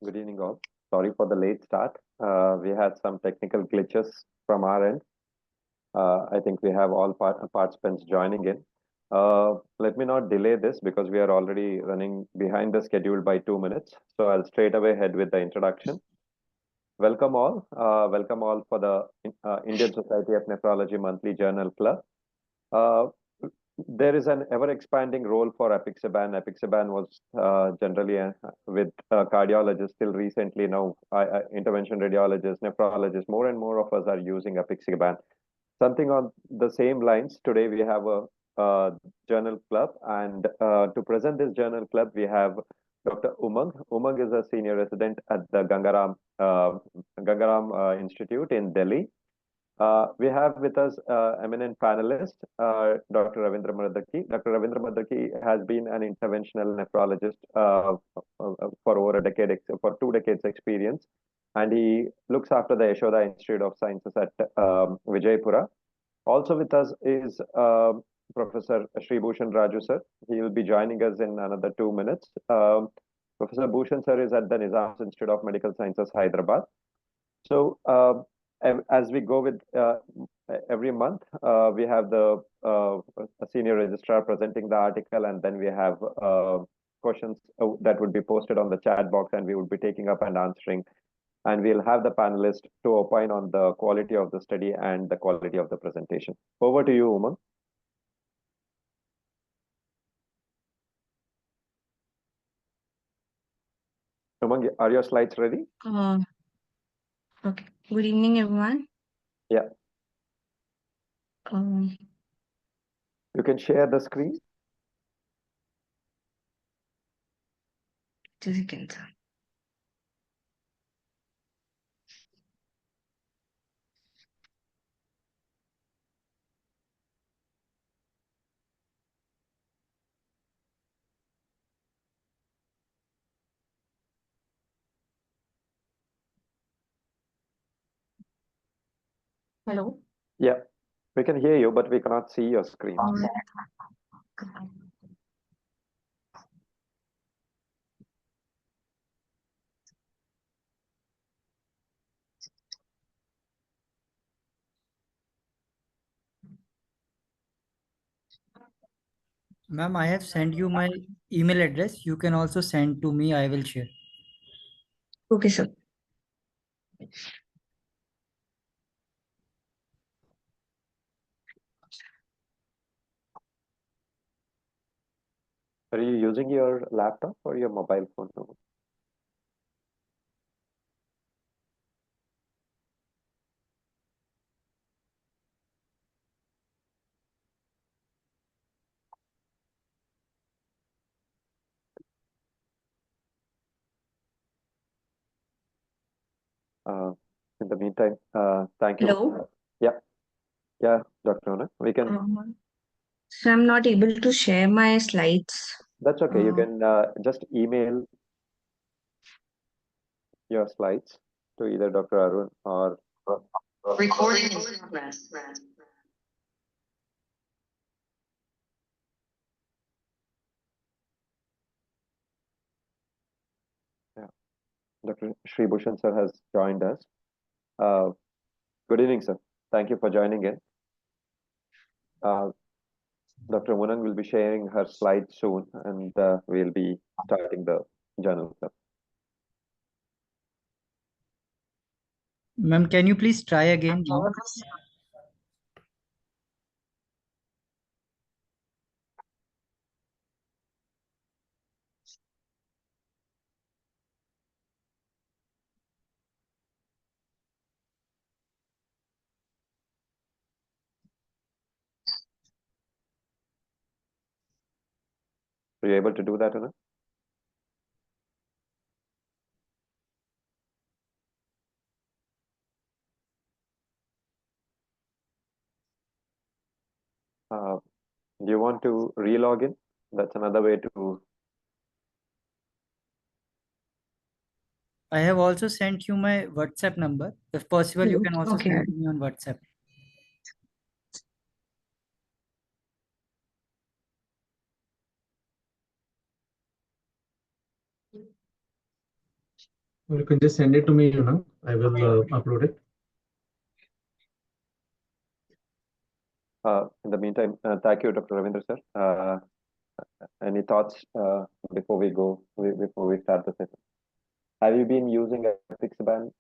Good evening, all. Sorry for the late start. We had some technical glitches from our end. I think we have all participants joining in. Let me not delay this because we are already running behind the schedule by 2 minutes. So I'll straight away head with the introduction. Welcome all. Welcome all for the Indian Society of Nephrology Monthly Journal Club. There is an ever-expanding role for apixaban. Apixaban was generally with cardiologists till recently. Now, intervention radiologists, nephrologists, more and more of us are using apixaban. Something on the same lines. Today we have a journal club, and to present this journal club, we have Dr. Umang. Umang is a senior resident at the Gangaram Institute in Delhi. We have with us eminent panelist, Dr. Ravindra Madaki. Dr. Ravindra Madaki has been an interventional nephrologist for over a decade, for 2 decades experience, and he looks after the Yashoda Institute of Sciences at Vijaypura. Also with us is Professor Sri Bhushan Raju sir. He will be joining us in another 2 minutes. Professor Bhushan sir is at the Nizam Institute of Medical Sciences, Hyderabad. So as we go with every month, we have the senior registrar presenting the article, and then we have questions that would be posted on the chat box, and we would be taking up and answering. And we'll have the panelists to opine on the quality of the study and the quality of the presentation. Over to you, Umang. Umang, are your slides ready? Okay. Good evening, everyone. Yeah. Um, You can share the screen. just a second, sir. Hello. Yeah, we can hear you, but we cannot see your screen. Ma'am, I have sent you my email address. You can also send to me. I will share. Okay, sir. Are you using your laptop or your mobile phone? In the meantime, thank you. Hello. Yeah, Dr. Ona, we can. So I'm not able to share my slides. That's okay. You can just email your slides to either Dr. Arun or. Recording in progress. Yeah, Dr. Sri Bhushan sir has joined us. Good evening, sir. Thank you for joining in. Dr. Munang will be sharing her slides soon, and we'll be starting the journal club. Ma'am, can you please try again? Are you able to do that, Anna? Do you want to re-log in? That's another way to. I have also sent you my WhatsApp number. If possible, you can also send me on WhatsApp. Or you can just send it to me, I will upload it. In the meantime, thank you, Dr. Ravindra sir. Any thoughts before we start the session? Have you been using apixaban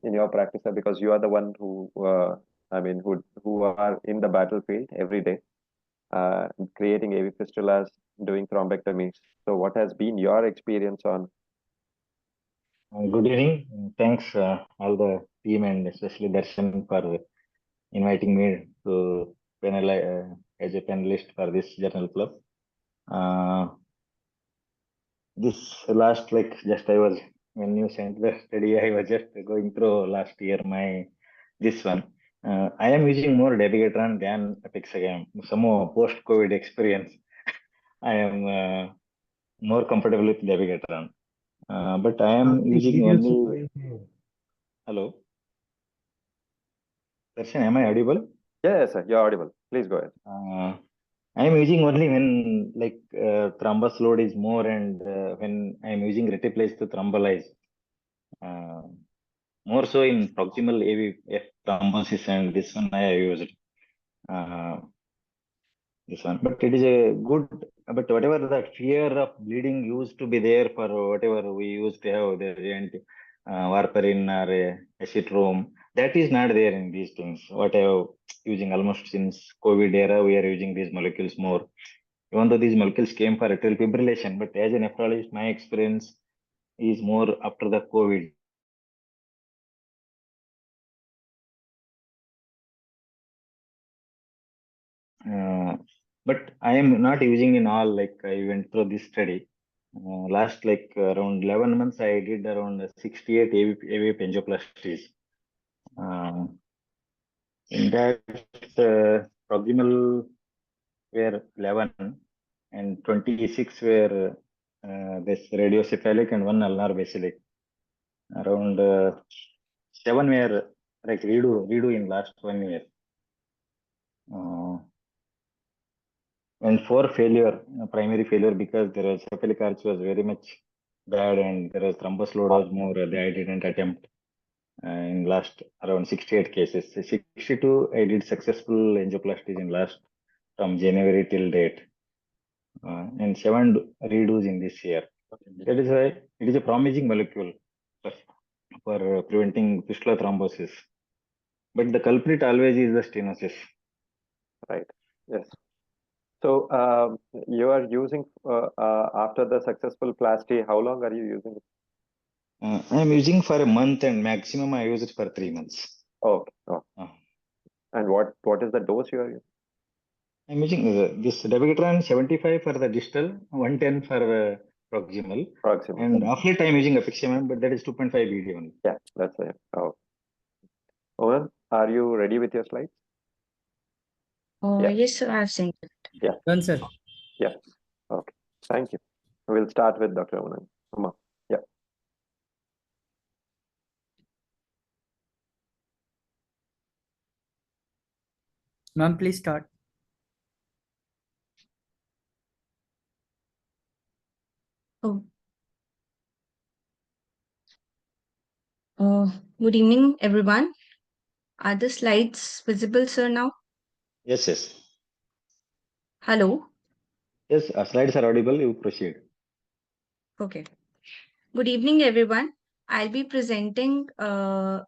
in your practice, sir? Because you are the one who, who are in the battlefield every day, creating AV fistulas, doing thrombectomies. So, what has been your experience on? Good evening. Thanks all the team and especially Darshan for inviting me to panel as a panelist for this journal club. This last when you sent the study, I was just going through last year this one. I am using more dabigatran than apixaban. Some more post-COVID experience. I am more comfortable with dabigatran. But I am using only. Hello. Darshan, am I audible? Yes, sir, you're audible. Please go ahead. I am using only when thrombus load is more and when I am using retiplase to thrombolize. More so in proximal AVF thrombosis, and this one I have used. This one, but it is a good. But whatever the fear of bleeding used to be there for whatever we used to have the warfarin or acetylrome, that is not there in these things. What I have using almost since COVID era, we are using these molecules more. Even though these molecules came for atrial fibrillation, but as a nephrologist, my experience is more after the COVID. But I am not using in all, I went through this study. Last around 11 months, I did around 68 AV angioplasties. In that, proximal were 11 and 26 were this radiocephalic and 1 ulnar basilic. Around 7 were redo in last 1 year. And 4 failure, primary failure, because there was cephalic arch was very much bad and there was thrombus load was more. I didn't attempt in last around 68 cases. 62 I did successful angioplasties in last from January till date, and 7 redos in this year. That is why it is a promising molecule for preventing fistula thrombosis. But the culprit always is the stenosis. Right. Yes. So you are using after the successful plasty, how long are you using it? I am using for a month and maximum I use it for 3 months. Okay. And what is the dose you are using? I'm using this dabigatran 75 for the distal, 110 for the proximal. And of late I'm using apixaban, but that is 2.5 BD only. Yeah, that's it. Oh. Owen, are you ready with your slides? Yes, sir, I've seen it. Yeah. Done, sir. Yeah. Okay. Thank you. We'll start with Dr. Owen. Yeah. Ma'am, please start. Oh. Good evening, everyone. Are the slides visible, sir, now? Yes. Hello. Yes, slides are audible. You proceed. Okay. Good evening, everyone. I'll be presenting a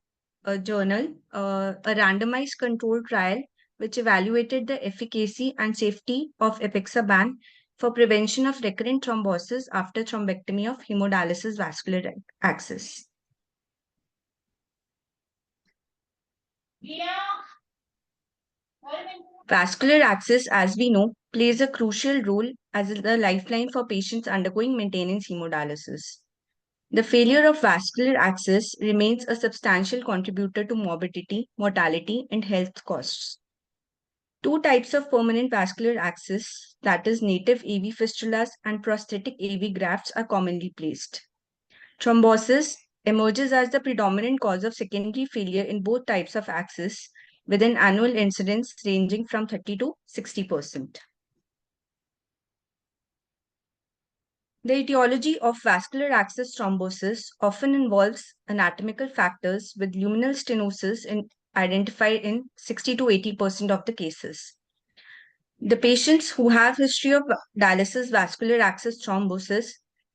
journal, a randomized controlled trial, which evaluated the efficacy and safety of apixaban for prevention of recurrent thrombosis after thrombectomy of hemodialysis vascular access. Vascular access, as we know, plays a crucial role as the lifeline for patients undergoing maintenance hemodialysis. The failure of vascular access remains a substantial contributor to morbidity, mortality, and health costs. 2 types of permanent vascular access, that is native AV fistulas and prosthetic AV grafts, are commonly placed. Thrombosis emerges as the predominant cause of secondary failure in both types of access, with an annual incidence ranging from 30 to 60%. The etiology of vascular access thrombosis often involves anatomical factors with luminal stenosis identified in 60 to 80% of the cases. The patients who have history of dialysis vascular access thrombosis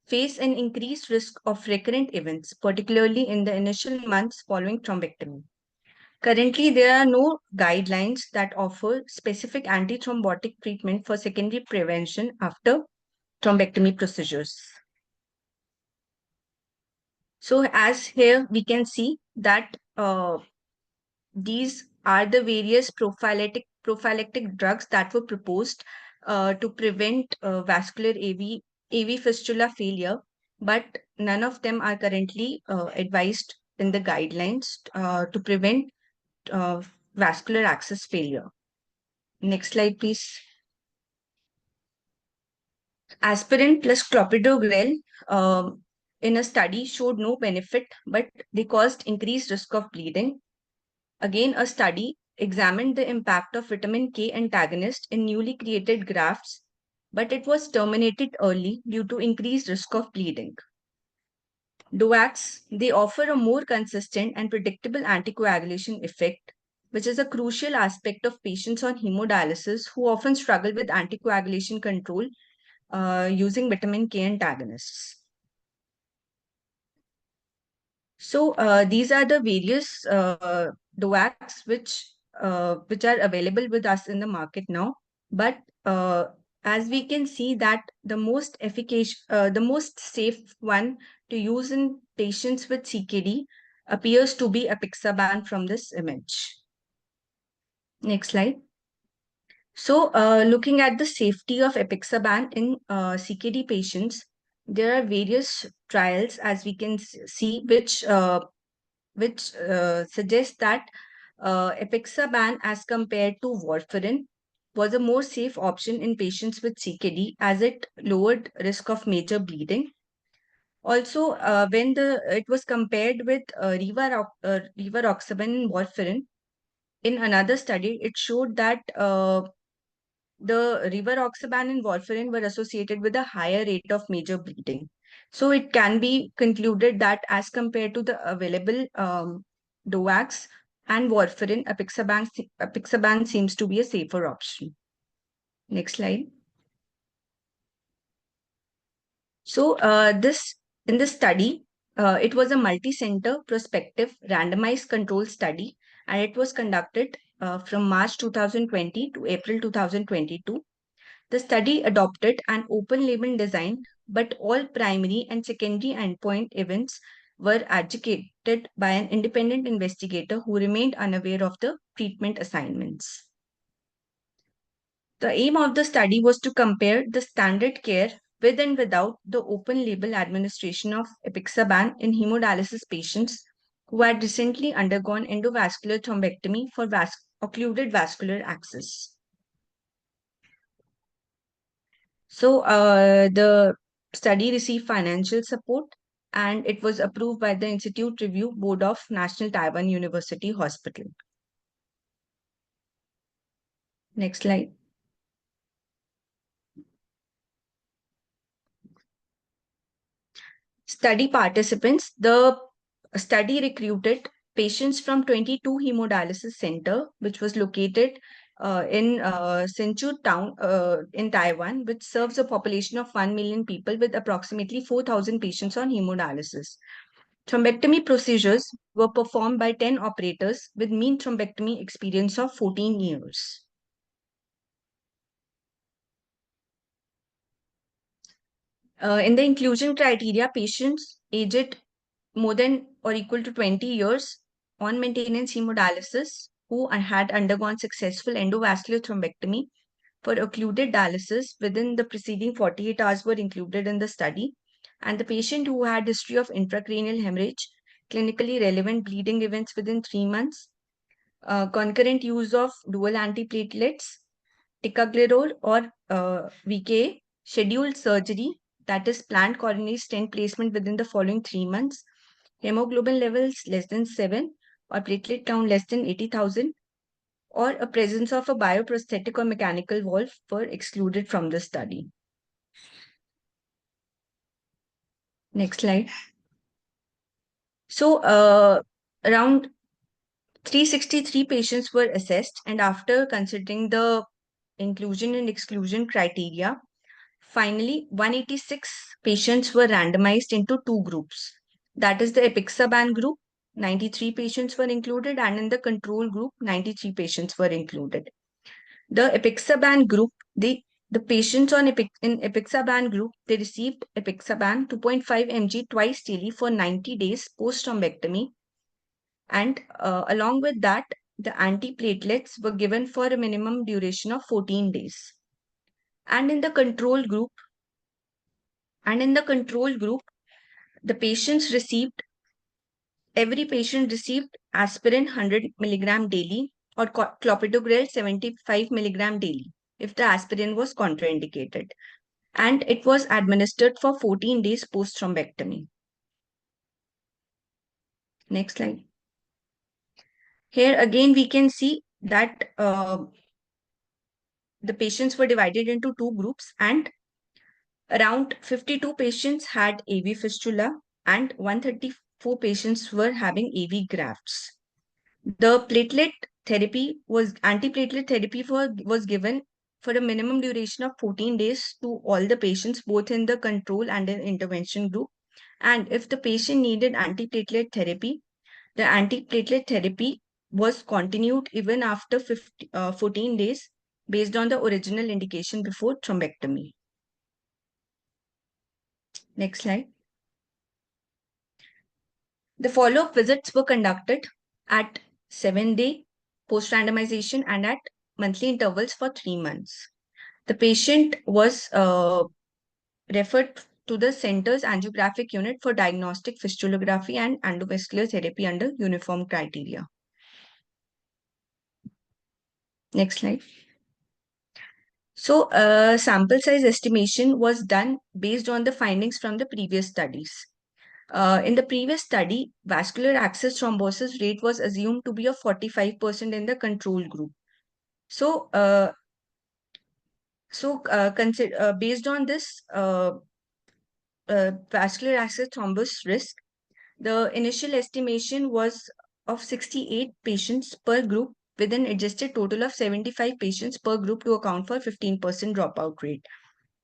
face an increased risk of recurrent events, particularly in the initial months following thrombectomy. Currently, there are no guidelines that offer specific antithrombotic treatment for secondary prevention after thrombectomy procedures. So as here we can see that these are the various prophylactic drugs that were proposed to prevent vascular AV fistula failure, but none of them are currently advised in the guidelines to prevent vascular access failure. Next slide, please. Aspirin plus clopidogrel in a study showed no benefit, but they caused increased risk of bleeding. Again, a study examined the impact of vitamin K antagonist in newly created grafts, but it was terminated early due to increased risk of bleeding. DOACs, they offer a more consistent and predictable anticoagulation effect, which is a crucial aspect of patients on hemodialysis who often struggle with anticoagulation control using vitamin K antagonists. So these are the various DOACs which are available with us in the market now. But as we can see that the most efficacious, the most safe one to use in patients with CKD appears to be apixaban from this image. Next slide. So looking at the safety of apixaban in CKD patients, there are various trials, as we can see, which suggest that apixaban as compared to warfarin was a more safe option in patients with CKD as it lowered risk of major bleeding. Also, when it was compared with rivaroxaban and warfarin, in another study, it showed that the rivaroxaban and warfarin were associated with a higher rate of major bleeding. So it can be concluded that as compared to the available DOACs and warfarin, apixaban seems to be a safer option. Next slide. So in this study, it was a multi-center prospective randomized control study, and it was conducted from March 2020 to April 2022. The study adopted an open label design, but all primary and secondary endpoint events were adjudicated by an independent investigator who remained unaware of the treatment assignments. The aim of the study was to compare the standard care with and without the open label administration of apixaban in hemodialysis patients who had recently undergone endovascular thrombectomy for occluded vascular access. So the study received financial support and it was approved by the Institute Review Board of National Taiwan University Hospital. Next slide. Study participants. The study recruited patients from 22 hemodialysis center, which was located in Hsinchu town in Taiwan, which serves a population of 1 million people with approximately 4,000 patients on hemodialysis. Thrombectomy procedures were performed by 10 operators with mean thrombectomy experience of 14 years. In the inclusion criteria, patients aged more than or equal to 20 years on maintenance hemodialysis who had undergone successful endovascular thrombectomy for occluded dialysis within the preceding 48 hours were included in the study, and the patient who had history of intracranial hemorrhage, clinically relevant bleeding events within 3 months, concurrent use of dual antiplatelets, ticagrelor or VK, scheduled surgery, that is planned coronary stent placement within the following 3 months, hemoglobin levels less than 7 or platelet count less than 80,000, or a presence of a bioprosthetic or mechanical valve were excluded from the study. Next slide. So around 363 patients were assessed, and after considering the inclusion and exclusion criteria, finally 186 patients were randomized into two groups. That is the apixaban group, 93 patients were included, and in the control group, 93 patients were included. The apixaban group, the patients in apixaban group, they received apixaban 2.5 mg twice daily for 90 days post thrombectomy, and along with that, the antiplatelets were given for a minimum duration of 14 days. And in the control group, the patients received, every patient received aspirin 100 milligram daily or clopidogrel 75 milligram daily if the aspirin was contraindicated. And it was administered for 14 days post thrombectomy. Next slide. Here again, we can see that the patients were divided into two groups, and around 52 patients had AV fistula and 134 patients were having AV grafts. The platelet therapy was antiplatelet therapy was given for a minimum duration of 14 days to all the patients, both in the control and in intervention group. And if the patient needed antiplatelet therapy, the antiplatelet therapy was continued even after 14 days based on the original indication before thrombectomy. Next slide. The follow-up visits were conducted at 7-day post-randomization and at monthly intervals for 3 months. The patient was referred to the center's angiographic unit for diagnostic fistulography and endovascular therapy under uniform criteria. Next slide. So sample size estimation was done based on the findings from the previous studies. In the previous study, vascular access thrombosis rate was assumed to be of 45% in the control group. So, based on this vascular access thrombus risk, the initial estimation was of 68 patients per group with an adjusted total of 75 patients per group to account for 15% dropout rate.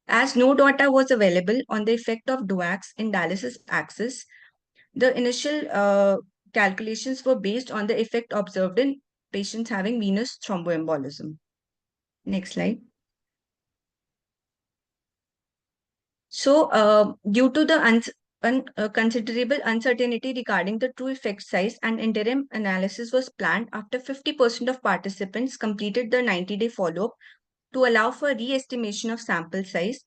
As no data was available on the effect of DOACs in dialysis access, the initial calculations were based on the effect observed in patients having venous thromboembolism. Next slide. So, due to the considerable uncertainty regarding the true effect size, an interim analysis was planned after 50% of participants completed the 90-day follow-up to allow for re-estimation of sample size.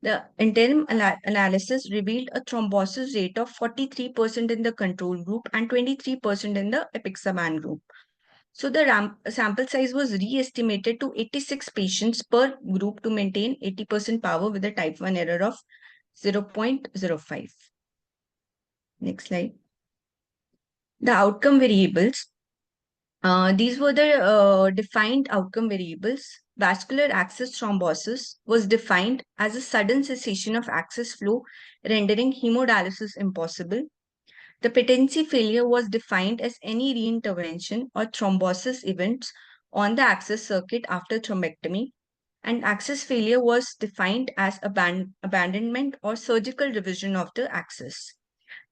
The interim analysis revealed a thrombosis rate of 43% in the control group and 23% in the apixaban group. So the sample size was re-estimated to 86 patients per group to maintain 80% power with a type 1 error of 0.05. Next slide. The outcome variables. These were the defined outcome variables. Vascular access thrombosis was defined as a sudden cessation of access flow, rendering hemodialysis impossible. The patency failure was defined as any reintervention or thrombosis events on the access circuit after thrombectomy, and access failure was defined as abandonment or surgical revision of the access.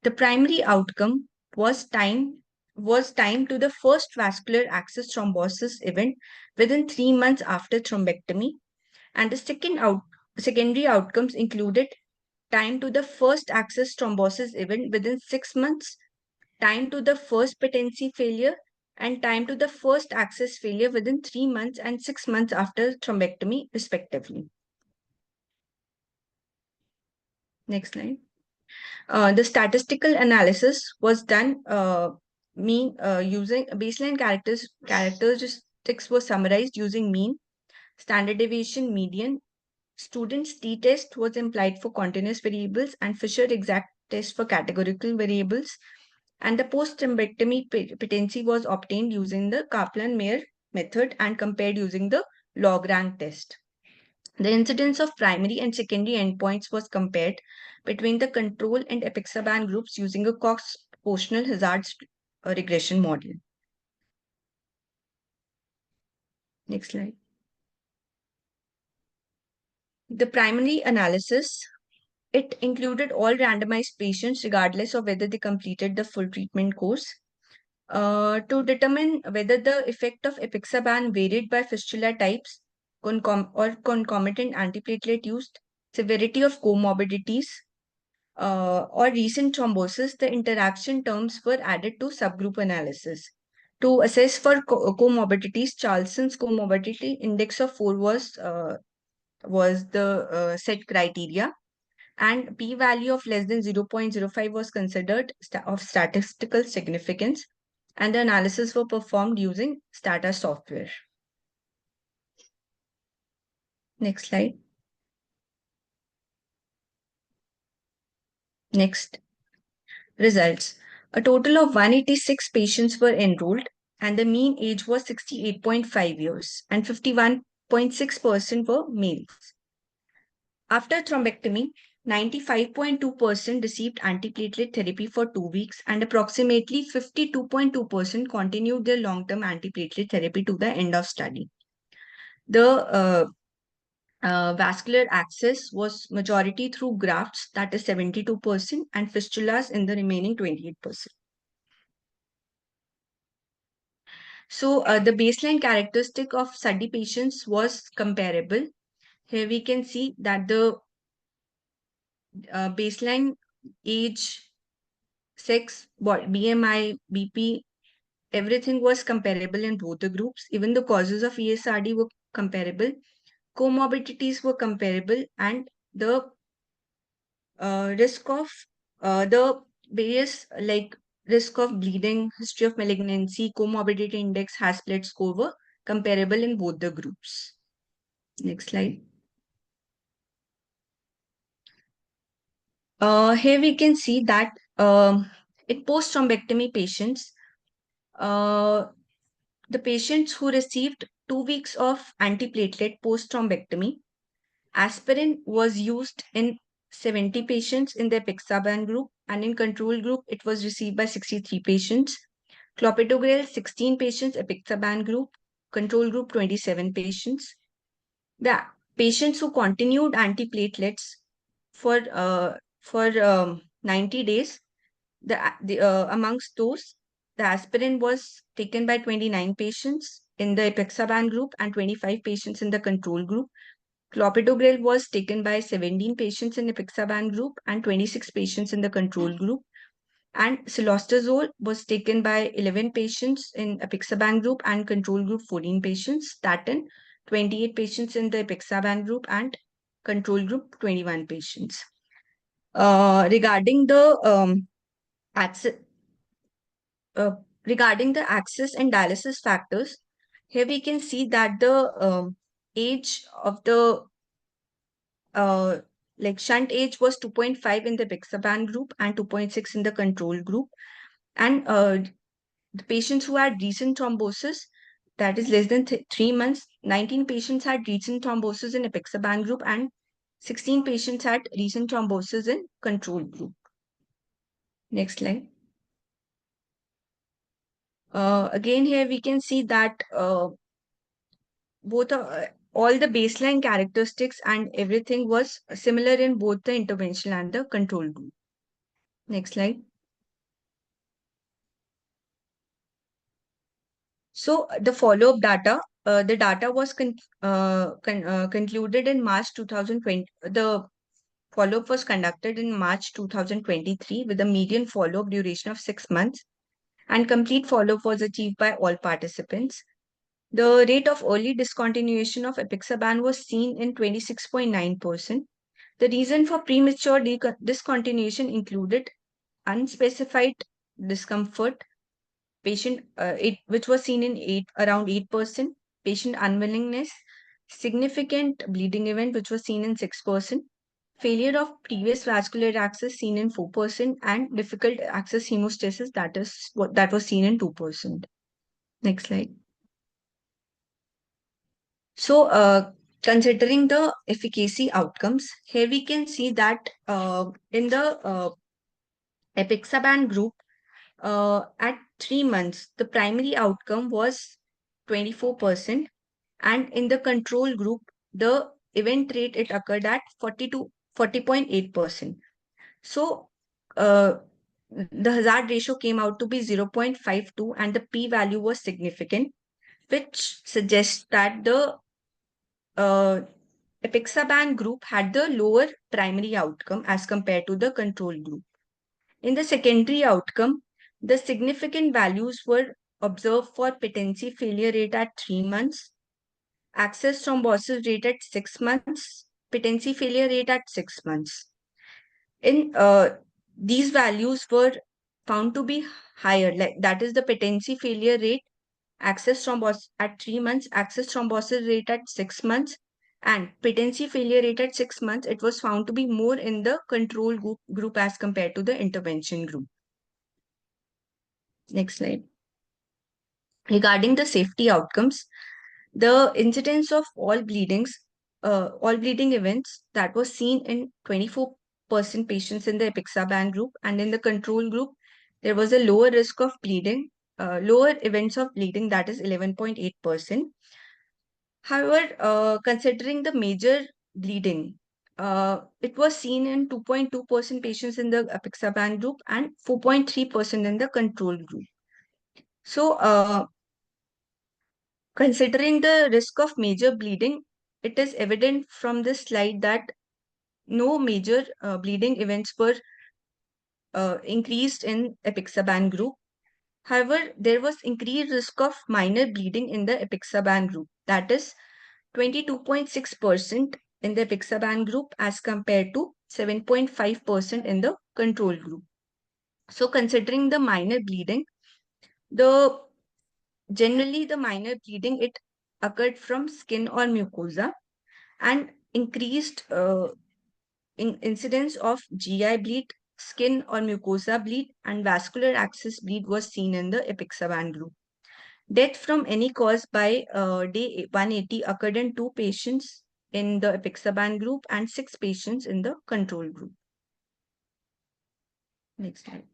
The primary outcome was time to the first vascular access thrombosis event within 3 months after thrombectomy, and the secondary outcomes included time to the first access thrombosis event within 6 months, time to the first patency failure, and time to the first access failure within 3 months and 6 months after thrombectomy, respectively. Next slide. The statistical analysis was done using baseline characteristics were summarized using mean, standard deviation, median. Students' t-test was implied for continuous variables and Fisher exact test for categorical variables. And the post-thrombectomy patency was obtained using the Kaplan-Meier method and compared using the log rank test. The incidence of primary and secondary endpoints was compared between the control and apixaban groups using a Cox proportional hazards regression model. Next slide. The primary analysis, it included all randomized patients regardless of whether they completed the full treatment course. To determine whether the effect of apixaban varied by fistula types or concomitant antiplatelet use, severity of comorbidities, or recent thrombosis, the interaction terms were added to subgroup analysis. To assess for comorbidities, Charlson's comorbidity index of 4 was the set criteria, and p-value of less than 0.05 was considered of statistical significance, and the analysis were performed using Stata software. Next slide. Next. Results. A total of 186 patients were enrolled, and the mean age was 68.5 years, and 51.6% were males. After thrombectomy, 95.2% received antiplatelet therapy for 2 weeks, and approximately 52.2% continued their long-term antiplatelet therapy to the end of study. The vascular access was majority through grafts, that is 72%, and fistulas in the remaining 28%. So the baseline characteristic of study patients was comparable. Here we can see that the baseline age, sex, BMI, BP, everything was comparable in both the groups. Even the causes of ESRD were comparable. Comorbidities were comparable, and the risk of the various like risk of bleeding, history of malignancy, comorbidity index, Hasplett score were comparable in both the groups. Next slide. Here we can see that in post-thrombectomy patients, the patients who received 2 weeks of antiplatelet post-thrombectomy, aspirin was used in 70 patients in the apixaban group, and in control group, it was received by 63 patients. Clopidogrel, 16 patients, apixaban group, control group, 27 patients. The patients who continued antiplatelets for 90 days, amongst those, the aspirin was taken by 29 patients in the apixaban group and 25 patients in the control group. Clopidogrel was taken by 17 patients in the apixaban group and 26 patients in the control group. And cilostazol was taken by 11 patients in apixaban group and control group 14 patients. Statin, 28 patients in the apixaban group and control group 21 patients. Regarding the access and dialysis factors, here we can see that the age of the shunt age was 2.5 in the apixaban group and 2.6 in the control group. And the patients who had recent thrombosis, that is less than 3 months, 19 patients had recent thrombosis in apixaban group and 16 patients had recent thrombosis in control group. Next slide. Again, here we can see that both all the baseline characteristics and everything was similar in both the interventional and the control group. Next slide. So the follow-up data, the data was concluded in March 2020. The follow-up was conducted in March 2023 with a median follow-up duration of 6 months, and complete follow-up was achieved by all participants. The rate of early discontinuation of apixaban was seen in 26.9%. The reason for premature discontinuation included unspecified discomfort, which was seen in around 8%, patient unwillingness, significant bleeding event, which was seen in 6%, failure of previous vascular access seen in 4%, and difficult access hemostasis, that was seen in 2%. Next slide. So considering the efficacy outcomes, here we can see that in the apixaban group, at 3 months, the primary outcome was 24%, and in the control group, the event rate it occurred at 40.8%. So the hazard ratio came out to be 0.52, and the p-value was significant, which suggests that the apixaban group had the lower primary outcome as compared to the control group. In the secondary outcome, the significant values were observed for patency failure rate at 3 months, access thrombosis rate at 6 months, patency failure rate at 6 months. In these values were found to be higher, like that is the patency failure rate, access thrombosis at 3 months, access thrombosis rate at 6 months, and patency failure rate at 6 months. It was found to be more in the control group as compared to the intervention group. Next slide. Regarding the safety outcomes, the incidence of all bleeding events that was seen in 24% patients in the apixaban group, and in the control group, there was a lower risk of bleeding, lower events of bleeding, that is 11.8%. However, considering the major bleeding, it was seen in 2.2% patients in the apixaban group and 4.3% in the control group. So, considering the risk of major bleeding, it is evident from this slide that no major bleeding events were increased in apixaban group. However, there was increased risk of minor bleeding in the apixaban group, that is 22.6% in the apixaban group as compared to 7.5% in the control group. So, considering the minor bleeding, generally the minor bleeding, it occurred from skin or mucosa, and increased incidence of GI bleed, skin or mucosa bleed, and vascular access bleed was seen in the apixaban group. Death from any cause by day 180 occurred in 2 patients in the apixaban group and 6 patients in the control group. Next slide.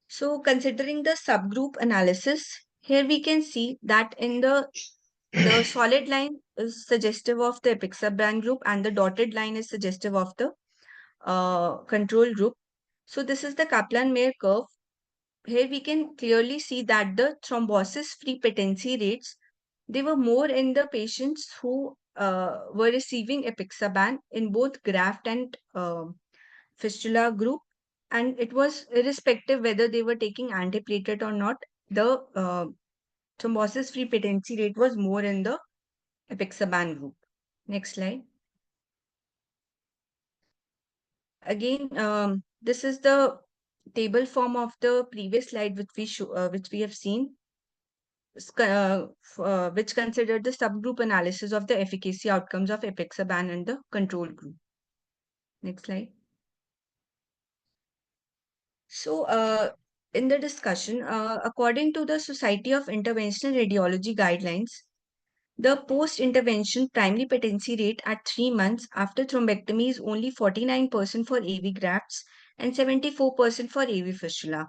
So, considering the subgroup analysis, here we can see that in the solid line is suggestive of the apixaban group, and the dotted line is suggestive of the control group. So, this is the Kaplan-Meier curve. Here we can clearly see that the thrombosis-free patency rates, they were more in the patients who were receiving apixaban in both graft and fistula group, and it was irrespective whether they were taking antiplatelet or not. The thrombosis-free patency rate was more in the apixaban group. Next slide. Again, this is the table form of the previous slide which we have seen, which considered the subgroup analysis of the efficacy outcomes of apixaban and the control group. Next slide. So, in the discussion, according to the Society of Interventional Radiology guidelines, the post-intervention primary patency rate at 3 months after thrombectomy is only 49% for AV grafts and 74% for AV fistula.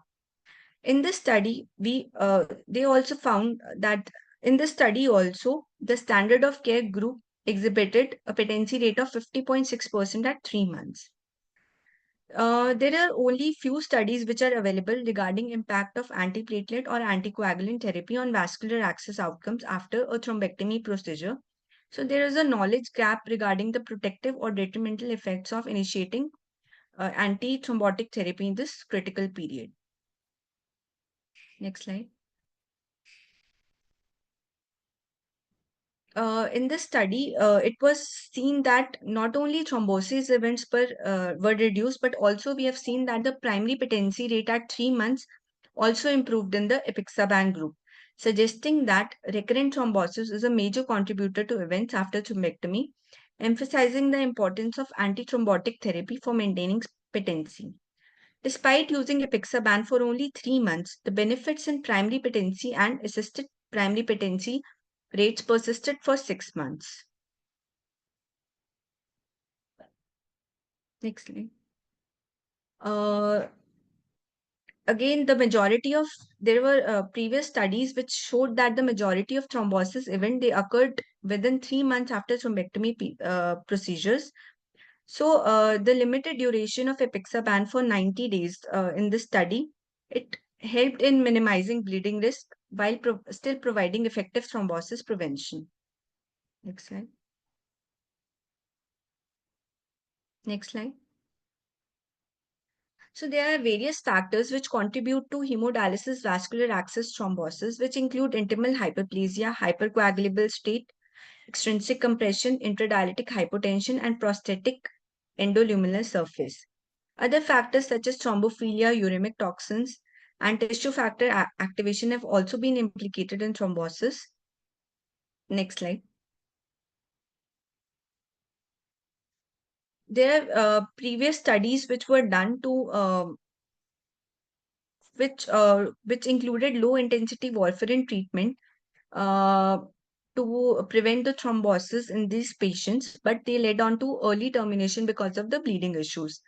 In this study, they also found that in this study also, the standard of care group exhibited a patency rate of 50.6% at 3 months. There are only few studies which are available regarding impact of antiplatelet or anticoagulant therapy on vascular access outcomes after a thrombectomy procedure. So there is a knowledge gap regarding the protective or detrimental effects of initiating anti-thrombotic therapy in this critical period. Next slide. In this study, it was seen that not only thrombosis events were reduced, but also we have seen that the primary patency rate at 3 months also improved in the apixaban group, suggesting that recurrent thrombosis is a major contributor to events after thrombectomy, emphasizing the importance of anti-thrombotic therapy for maintaining patency. Despite using apixaban for only 3 months, the benefits in primary patency and assisted primary patency Rates persisted for 6 months. Next slide. Again, there were previous studies which showed that the majority of thrombosis event, they occurred within 3 months after thrombectomy procedures. So the limited duration of apixaban for 90 days in this study, it helped in minimizing bleeding risk while still providing effective thrombosis prevention. Next slide. Next slide. So there are various factors which contribute to hemodialysis vascular access thrombosis, which include intimal hyperplasia, hypercoagulable state, extrinsic compression, intradialytic hypotension, and prosthetic endoluminal surface. Other factors such as thrombophilia, uremic toxins, and tissue factor activation have also been implicated in thrombosis. Next slide. There are previous studies which were done to which included low intensity warfarin treatment to prevent the thrombosis in these patients, but they led on to early termination because of the bleeding issues.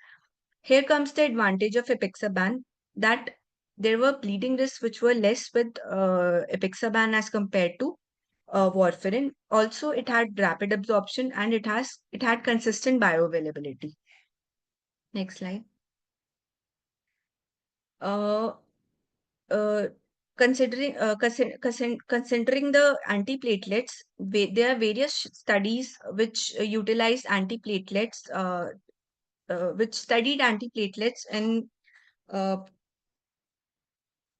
Here comes the advantage of apixaban, that there were bleeding risks which were less with apixaban as compared to warfarin. Also, it had rapid absorption and it had consistent bioavailability. Next slide. Considering the antiplatelets, there are various studies which utilized antiplatelets, which studied antiplatelets and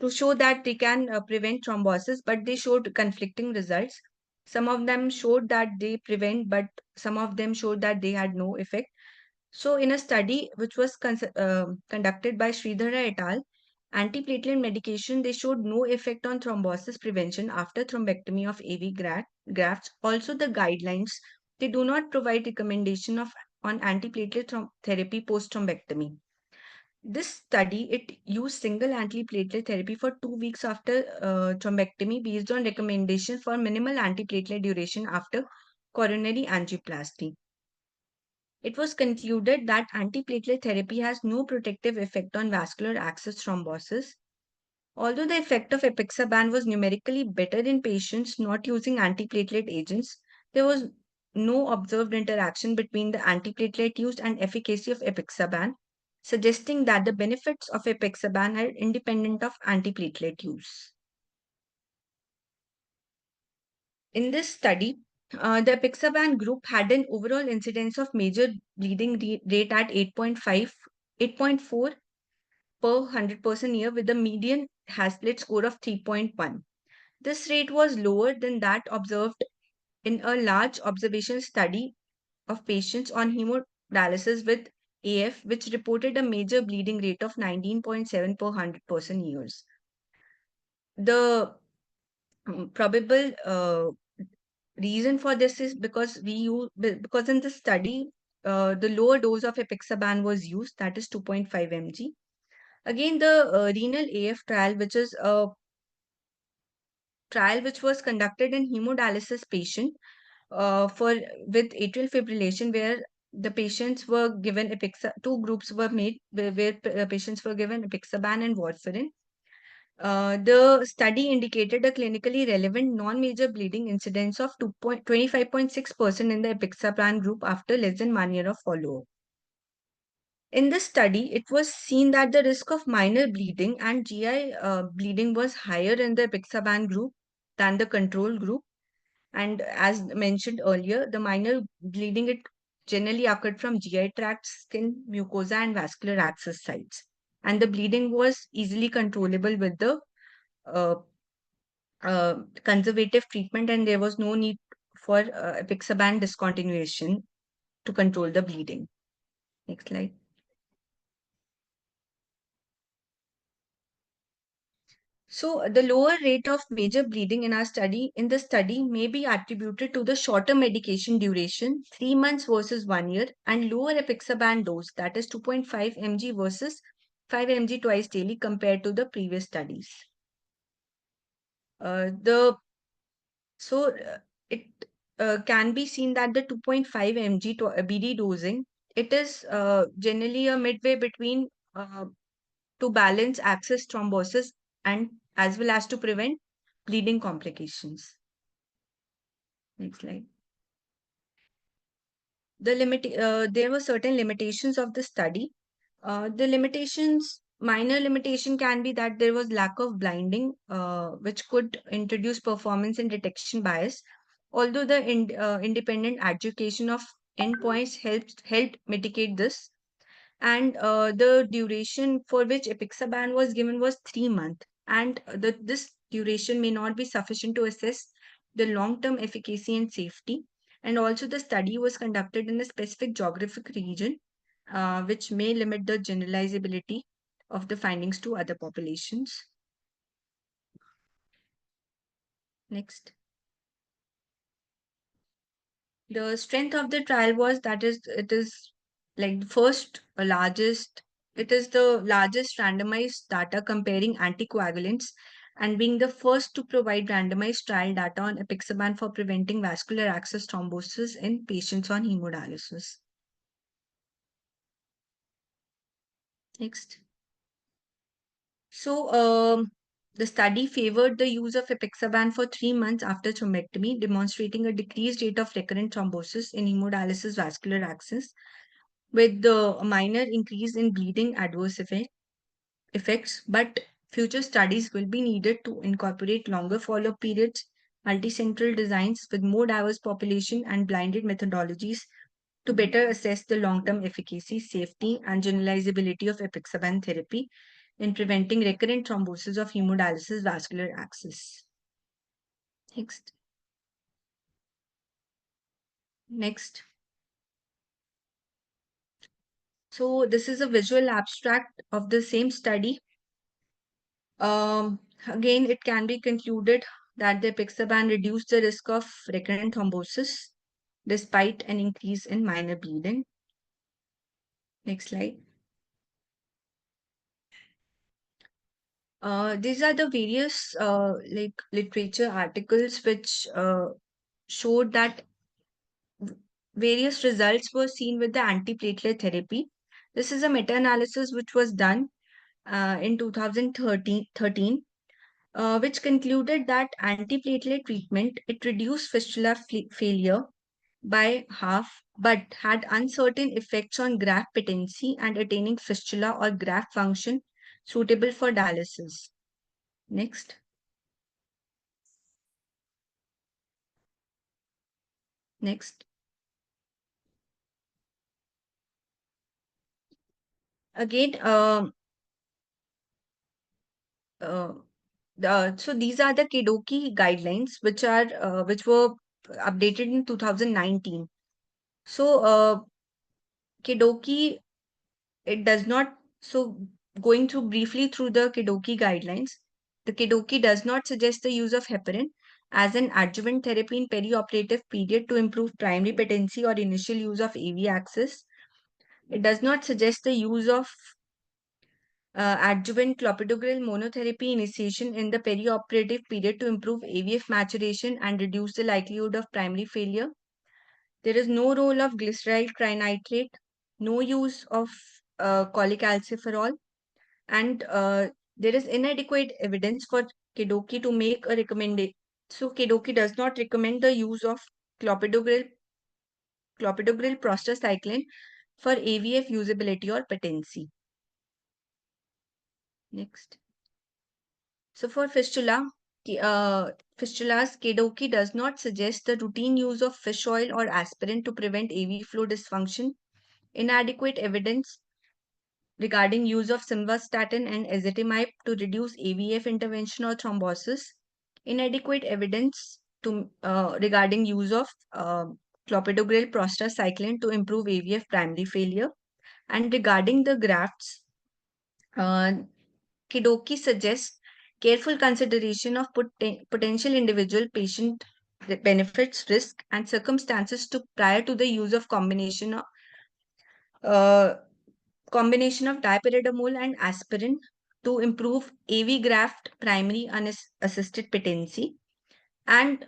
to show that they can prevent thrombosis, but they showed conflicting results. Some of them showed that they prevent, but some of them showed that they had no effect. So in a study which was conducted by Sridhara et al., antiplatelet medication, they showed no effect on thrombosis prevention after thrombectomy of AV grafts. Also, the guidelines, they do not provide recommendation on antiplatelet therapy post-thrombectomy. This study, it used single antiplatelet therapy for 2 weeks after thrombectomy based on recommendation for minimal antiplatelet duration after coronary angioplasty. It was concluded that antiplatelet therapy has no protective effect on vascular access thrombosis. Although the effect of apixaban was numerically better in patients not using antiplatelet agents, there was no observed interaction between the antiplatelet used and efficacy of apixaban, suggesting that the benefits of apixaban are independent of antiplatelet use. In this study, the apixaban group had an overall incidence of major bleeding rate at 8.4 per 100% year with a median Haslet score of 3.1. This rate was lower than that observed in a large observational study of patients on hemodialysis with AF, which reported a major bleeding rate of 19.7 per 100% years. The probable reason for this is because because in the study, the lower dose of apixaban was used, that is 2.5 mg. Again, the renal AF trial, which is a trial which was conducted in hemodialysis patient with atrial fibrillation, where the patients were given two groups were made where patients were given apixaban and warfarin. The study indicated a clinically relevant non-major bleeding incidence of 25.6% in the apixaban group after less than 1 year of follow-up. In this study, it was seen that the risk of minor bleeding and GI bleeding was higher in the apixaban group than the control group. And as mentioned earlier, the minor bleeding, it generally occurred from GI tract, skin, mucosa, and vascular access sites. And the bleeding was easily controllable with the conservative treatment, and there was no need for apixaban discontinuation to control the bleeding. Next slide. So the lower rate of major bleeding in the study may be attributed to the shorter medication duration, 3 months versus 1 year, and lower apixaban dose, that is 2.5 mg versus 5 mg twice daily compared to the previous studies. The So it can be seen that the 2.5 mg BD dosing, it is generally a midway between to balance access thrombosis and as well as to prevent bleeding complications. Next slide. There were certain limitations of the study. Minor limitation can be that there was lack of blinding, which could introduce performance and detection bias. Although the independent adjudication of endpoints helped mitigate this, and the duration for which apixaban was given was 3 months, and this duration may not be sufficient to assess the long-term efficacy and safety. And also the study was conducted in a specific geographic region, which may limit the generalizability of the findings to other populations. Next. The strength of the trial was that it is like the first largest, it is the largest randomized data comparing anticoagulants and being the first to provide randomized trial data on apixaban for preventing vascular access thrombosis in patients on hemodialysis. Next. So the study favored the use of apixaban for 3 months after thrombectomy, demonstrating a decreased rate of recurrent thrombosis in hemodialysis vascular access, with the minor increase in bleeding adverse effects. But future studies will be needed to incorporate longer follow-up periods, multicentral designs with more diverse population and blinded methodologies to better assess the long-term efficacy, safety, and generalizability of apixaban therapy in preventing recurrent thrombosis of hemodialysis vascular access. Next. So this is a visual abstract of the same study. Again, it can be concluded that the apixaban reduced the risk of recurrent thrombosis despite an increase in minor bleeding. Next slide. These are the various like literature articles which showed that various results were seen with the antiplatelet therapy. This is a meta-analysis which was done in 2013, which concluded that antiplatelet treatment, it reduced fistula failure by half, but had uncertain effects on graft patency and attaining fistula or graft function suitable for dialysis. Next. Next. Again, so these are the KDOQI guidelines, which were updated in 2019. So KDOQI, it does not. So going through briefly through the KDOQI guidelines, the KDOQI does not suggest the use of heparin as an adjuvant therapy in perioperative period to improve primary patency or initial use of AV access. It does not suggest the use of adjuvant clopidogrel monotherapy initiation in the perioperative period to improve AVF maturation and reduce the likelihood of primary failure. There is no role of glyceryl trinitrate, no use of cholecalciferol, and there is inadequate evidence for KDOQI to make a recommendation. So KDOQI does not recommend the use of clopidogrel prostacyclin for AVF usability or patency. Next. So for fistulas, KDOQI does not suggest the routine use of fish oil or aspirin to prevent AV flow dysfunction. Inadequate evidence regarding use of simvastatin and ezetimibe to reduce AVF intervention or thrombosis. Inadequate evidence regarding use of clopidogrel prostacyclin to improve AVF primary failure. And regarding the grafts, KDOQI suggests careful consideration of potential individual patient benefits, risk, and circumstances prior to the use of combination of dipyridamole and aspirin to improve AV graft primary unassisted patency. And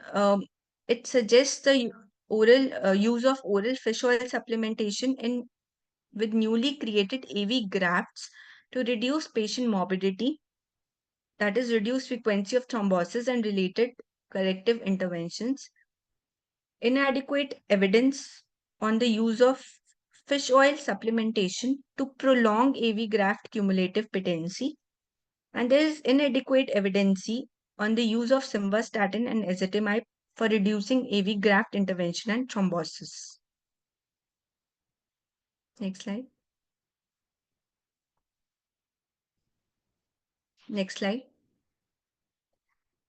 it suggests the oral use of oral fish oil supplementation in with newly created AV grafts to reduce patient morbidity, that is, reduce frequency of thrombosis and related corrective interventions. Inadequate evidence on the use of fish oil supplementation to prolong AV graft cumulative patency. And there is inadequate evidence on the use of simvastatin and ezetimibe for reducing AV graft intervention and thrombosis. Next slide. Next slide.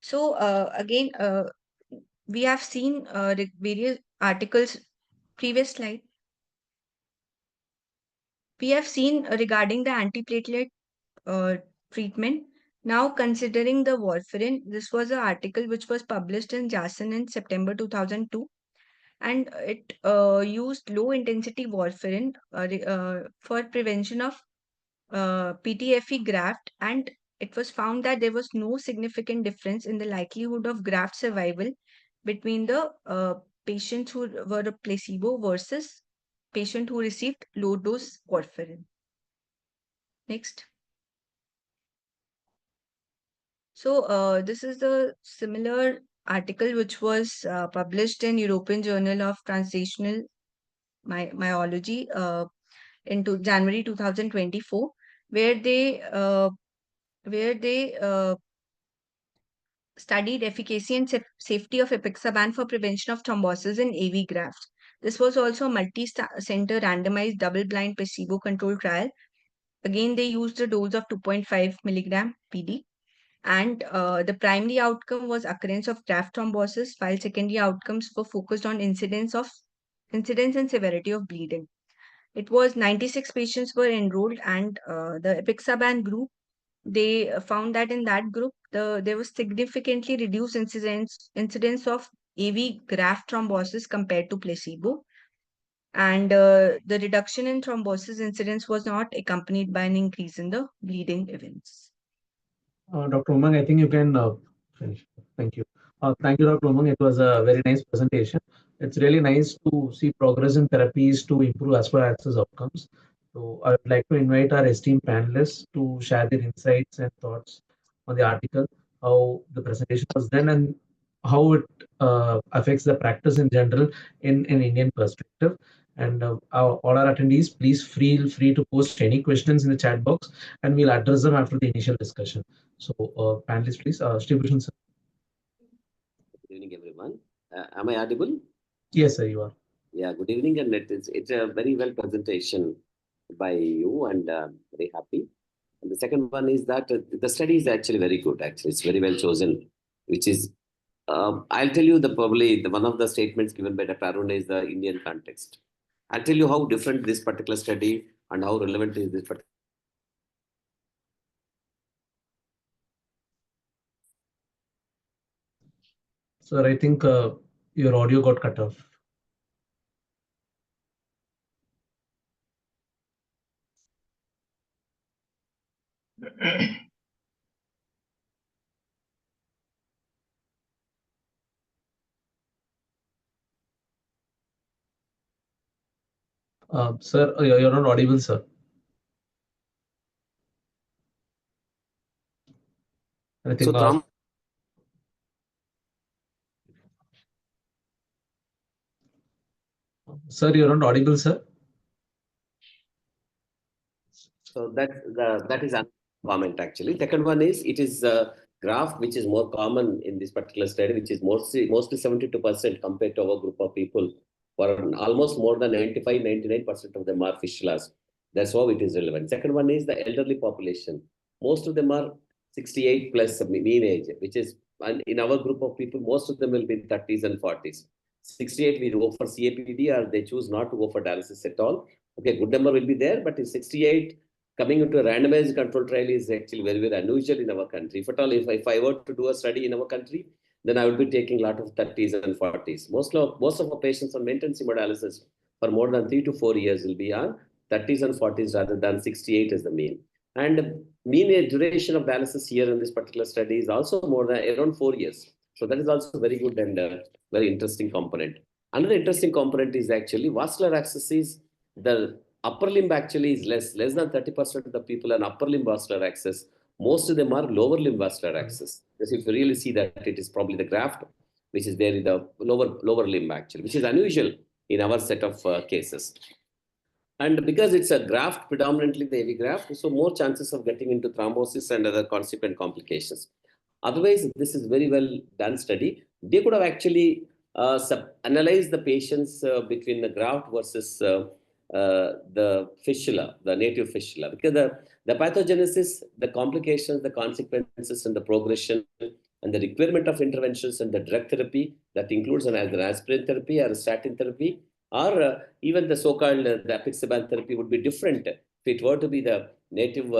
So again, we have seen various articles. Previous slide. We have seen regarding the antiplatelet treatment. Now, considering the warfarin, this was an article which was published in JASN in September 2002, and it used low-intensity warfarin for prevention of PTFE graft, and it was found that there was no significant difference in the likelihood of graft survival between the patients who were a placebo versus patient who received low-dose warfarin. Next. So this is the similar article which was published in European Journal of Translational Myology into January 2024, where they studied efficacy and safety of apixaban for prevention of thrombosis in AV grafts. This was also a multi-center randomized double-blind placebo-controlled trial. Again, they used a dose of 2.5 milligram PD. And the primary outcome was occurrence of graft thrombosis, while secondary outcomes were focused on incidence and severity of bleeding. It was 96 patients were enrolled, and the apixaban group, they found that in that group, there was significantly reduced incidence of AV graft thrombosis compared to placebo. And the reduction in thrombosis incidence was not accompanied by an increase in the bleeding events. Dr. Umang, I think you can finish. Thank you. Thank you, Dr. Umang. It was a very nice presentation. It's really nice to see progress in therapies to improve vascular access outcomes. So I would like to invite our esteemed panelists to share their insights and thoughts on the article, how the presentation was done, and how it affects the practice in general in an Indian perspective. And all our attendees, please feel free to post any questions in the chat box, and we'll address them after the initial discussion. So, panelists, please. Shri Bhushan, sir. Good evening, everyone. Am I audible? Yes, sir, you are. Yeah, good evening. And it's a very well presentation by you, and very happy. And the second one is that the study is actually very good. Actually, it's very well chosen, which is, I'll tell you one of the statements given by Dr. Arun is the Indian context. I'll tell you how different this particular study and how relevant is this particular. Sir, I think your audio got cut off. Sir, you're not audible, sir. I think. So, sir, you're not audible, sir. So that is a comment actually. Second one is it is a graph which is more common in this particular study, which is mostly 72% compared to our group of people, where almost more than 99% of them are fistulas. That's how it is relevant. Second one is the elderly population. Most of them are 68 plus mean age, which is, and in our group of people, most of them will be in 30s and 40s. 68 we go for CAPD, or they choose not to go for dialysis at all. Okay, good number will be there, but in 68, coming into a randomized control trial is actually very, very unusual in our country. If at all, if I were to do a study in our country, then I would be taking a lot of 30s and 40s. Most of our patients on maintenance hemodialysis for more than 3 to 4 years will be on 30s and 40s rather than 68 as the mean. And mean duration of dialysis here in this particular study is also more than around 4 years. So that is also very good and very interesting component. Another interesting component is actually vascular access is the upper limb actually is less than 30% of the people are upper limb vascular access. Most of them are lower limb vascular access. Because if you really see that it is probably the graft which is there in the lower limb actually, which is unusual in our set of cases. And because it's a graft, predominantly the AV graft, so more chances of getting into thrombosis and other consequent complications. Otherwise, this is very well done study. They could have actually analyzed the patients between the graft versus the fistula, the native fistula, because the pathogenesis, the complications, the consequences, and the progression, and the requirement of interventions and the drug therapy that includes an aspirin therapy or a statin therapy, or even the so-called the apixaban therapy would be different if it were to be the native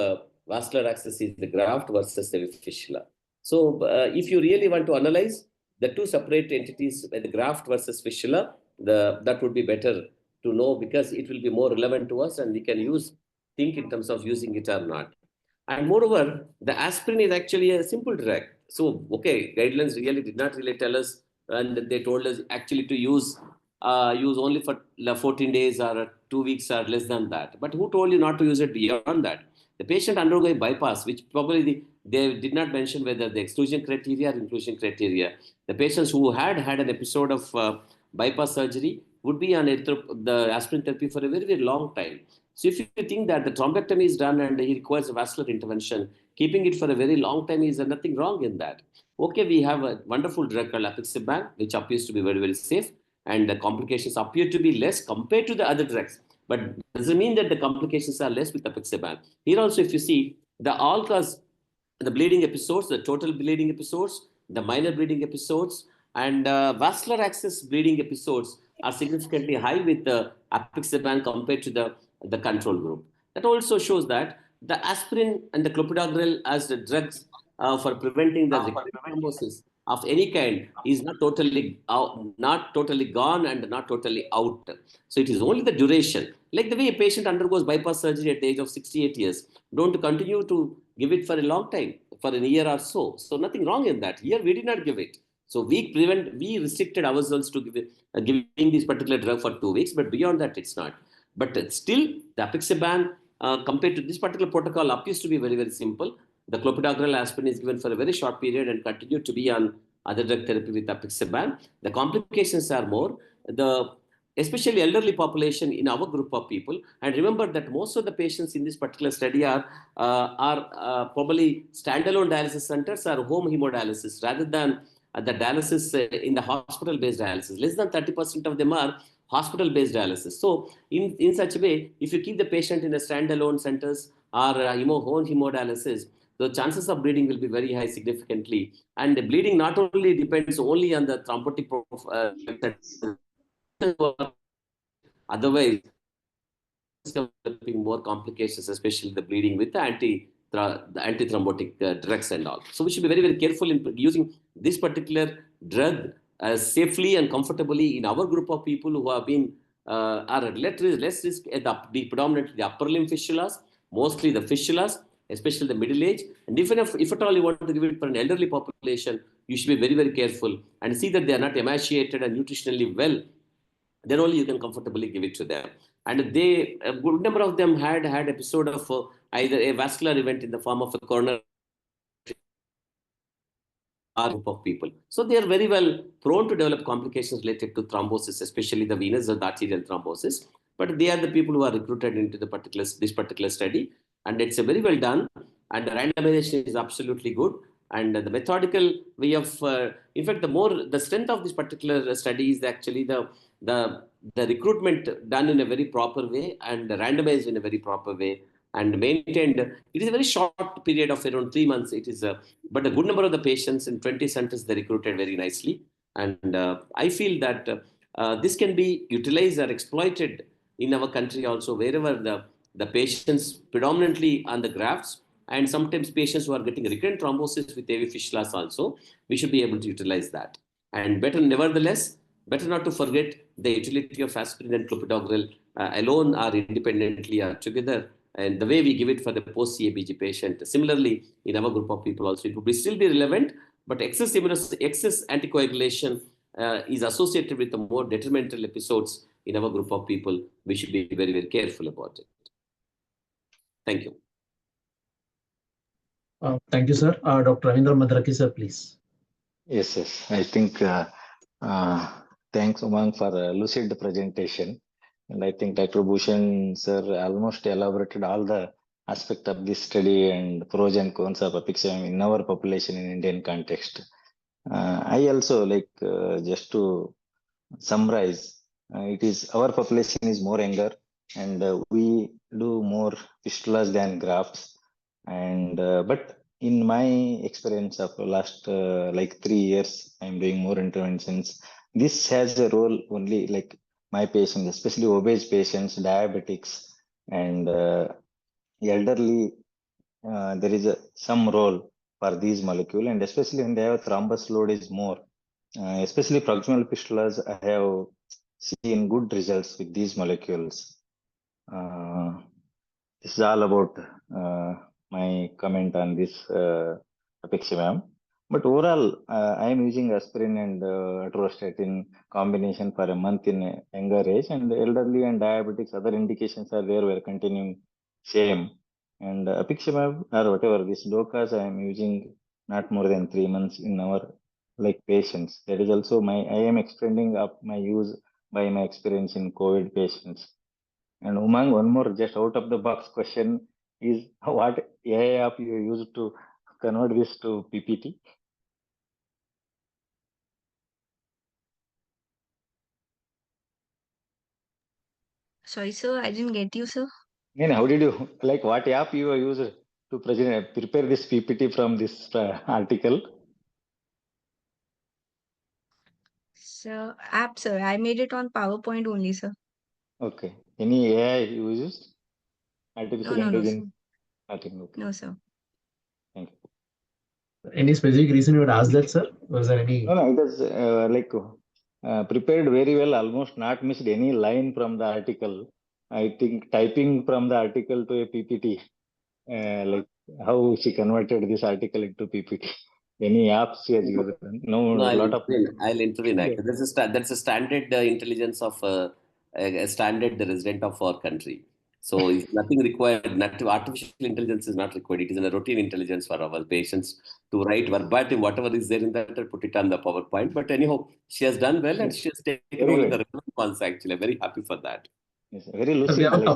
vascular access is the graft versus the fistula. So if you really want to analyze the two separate entities, the graft versus fistula, that would be better to know, because it will be more relevant to us and we can think in terms of using it or not. And moreover, the aspirin is actually a simple drug. So, okay, guidelines really did not really tell us, and they told us actually to use only for 14 days or 2 weeks or less than that. But who told you not to use it beyond that? The patient undergoing bypass, which probably they did not mention whether the exclusion criteria or inclusion criteria. The patients who had an episode of bypass surgery would be on the aspirin therapy for a very, very long time. So if you think that the thrombectomy is done and he requires a vascular intervention, keeping it for a very long time is nothing wrong in that. Okay, we have a wonderful drug called apixaban, which appears to be very, very safe, and the complications appear to be less compared to the other drugs. But doesn't mean that the complications are less with apixaban. Here also, if you see, the all-cause, the bleeding episodes, the total bleeding episodes, the minor bleeding episodes, and vascular access bleeding episodes are significantly high with the apixaban compared to the control group. That also shows that the aspirin and the clopidogrel as the drugs for preventing the thrombosis of any kind is not totally gone and not totally out. So it is only the duration. Like the way a patient undergoes bypass surgery at the age of 68 years, don't continue to give it for a long time, for a year or so. So nothing wrong in that. Here we did not give it. So we restricted ourselves to giving this particular drug for 2 weeks, but beyond that it's not. But still, the apixaban compared to this particular protocol appears to be very, very simple. The clopidogrel aspirin is given for a very short period and continued to be on other drug therapy with apixaban. The complications are more. Especially elderly population in our group of people. And remember that most of the patients in this particular study are probably standalone dialysis centers or home hemodialysis rather than the dialysis in the hospital-based dialysis. Less than 30% of them are hospital-based dialysis. So in such a way, if you keep the patient in the standalone centers or home hemodialysis, the chances of bleeding will be very high significantly. And the bleeding not only depends only on the thrombotic otherwise developing more complications, especially the bleeding with the antithrombotic drugs and all. So we should be very, very careful in using this particular drug safely and comfortably in our group of people who have been are at less risk at predominantly the upper limb fistulas, mostly the fistulas, especially the middle age. And if at all you want to give it for an elderly population, you should be very, very careful and see that they are not emaciated and nutritionally well. Then only you can comfortably give it to them. And a good number of them had episode of either a vascular event in the form of a coronary group of people. So they are very well prone to develop complications related to thrombosis, especially the venous or the arterial thrombosis. But they are the people who are recruited into this particular study. And it's a very well done. And the randomization is absolutely good. And the methodical way of, in fact, the strength of this particular study is actually the recruitment done in a very proper way and randomized in a very proper way and maintained. It is a very short period of around 3 months. It is, but a good number of the patients in 20 centers, they recruited very nicely. And I feel that this can be utilized or exploited in our country also, wherever the patients predominantly on the grafts, and sometimes patients who are getting recurrent thrombosis with AV fistulas also, we should be able to utilize that. And nevertheless, better not to forget the utility of aspirin and clopidogrel alone or independently or together, and the way we give it for the post-CABG patient. Similarly, in our group of people also, it would still be relevant, But excess anticoagulation is associated with the more detrimental episodes in our group of people. We should be very, very careful about it. Thank you. Thank you, sir. Dr. Ravindra Madraki, sir, please. Yes. I think thanks, Umang, for a lucid presentation. And I think Dr. Bhushan, sir, almost elaborated all the aspect of this study and pros and cons of apixaban in our population in Indian context. I also like just to summarize, it is our population is more younger and we do more fistulas than grafts. And but in my experience of last like 3 years, I'm doing more interventions. This has a role only like my patients, especially obese patients, diabetics, and elderly. There is some role for these molecule, and especially when they have thrombus load is more. Especially proximal fistulas, I have seen good results with these molecules. This is all about my comment on this apixaban. But overall, I am using aspirin and atorvastatin combination for a month in a younger age, and elderly and diabetics, other indications are there. We're continuing same. And apixaban or whatever this Docas, I am using not more than 3 months in our like patients. That is also I am extending up my use by my experience in COVID patients. And Umang, one more just out of the box question is what AI app you use to convert this to PPT? Sorry, sir, I didn't get you, sir. How did you like what app you use to prepare this PPT from this article? So, app, sir, I made it on PowerPoint only, sir. Okay. Any AI you use? No, Artificial no, no, intelligence? sir. Nothing. Okay. No, sir. Thank you. Any specific reason you would ask that, sir? Was there any? No, it was like prepared very well, almost not missed any line from the article. I think typing from the article to a PPT, like how she converted this article into PPT. Any apps she has used? No, a lot of. I'll intervene. Yeah. That's a standard intelligence of a standard resident of our country. So if nothing required, artificial intelligence is not required. It is a routine intelligence for our patients to write verbatim whatever is there in that and put it on the PowerPoint. But anyhow, she has done well and she has taken only the relevant ones actually. I'm very happy for that. Yes, very lucid. We have a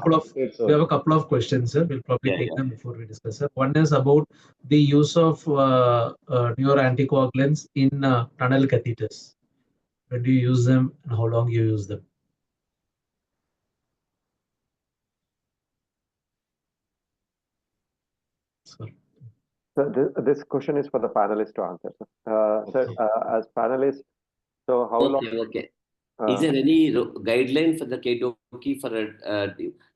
couple of questions, sir. We'll probably take them before we discuss, sir. One is about the use of neuroanticoagulants in tunnel catheters. When do you use them and how long you use them? So this question is for the panelists to answer. Okay. Sir, as panelists, so how long? Okay. Is there any guideline for the KDOQI for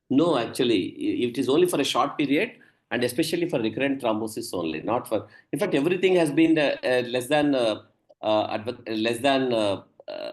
no, actually, it is only for a short period and especially for recurrent thrombosis only, not for. In fact, everything has been less than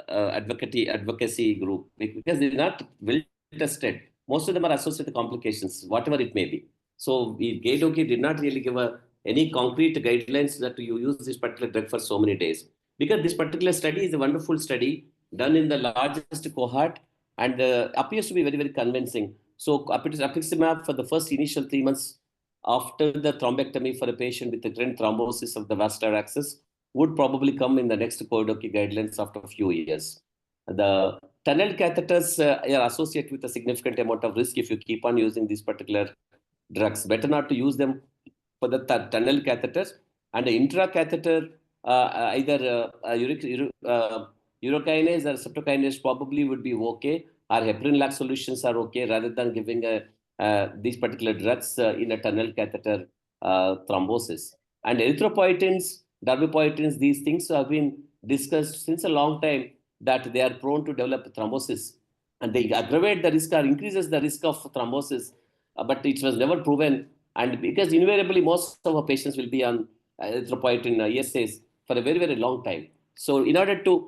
advocacy group because they're not well tested. Most of them are associated with complications, whatever it may be. So KDOQI did not really give any concrete guidelines that you use this particular drug for so many days. Because this particular study is a wonderful study done in the largest cohort and appears to be very, very convincing. So apixaban for the first initial 3 months after the thrombectomy for a patient with recurrent thrombosis of the vascular access would probably come in the next KDOQI guidelines after a few years. The tunnel catheters are associated with a significant amount of risk if you keep on using these particular drugs. Better not to use them for the tunnel catheters. And the intracatheter, either urokinase or septokinase probably would be okay, or heparin lac solutions are okay rather than giving these particular drugs in a tunnel catheter thrombosis. And erythropoietins, darbepoietins, these things have been discussed since a long time that they are prone to develop thrombosis. And they aggravate the risk or increases the risk of thrombosis, but it was never proven. And because invariably most of our patients will be on erythropoietin ESAs for a very, very long time. So in order to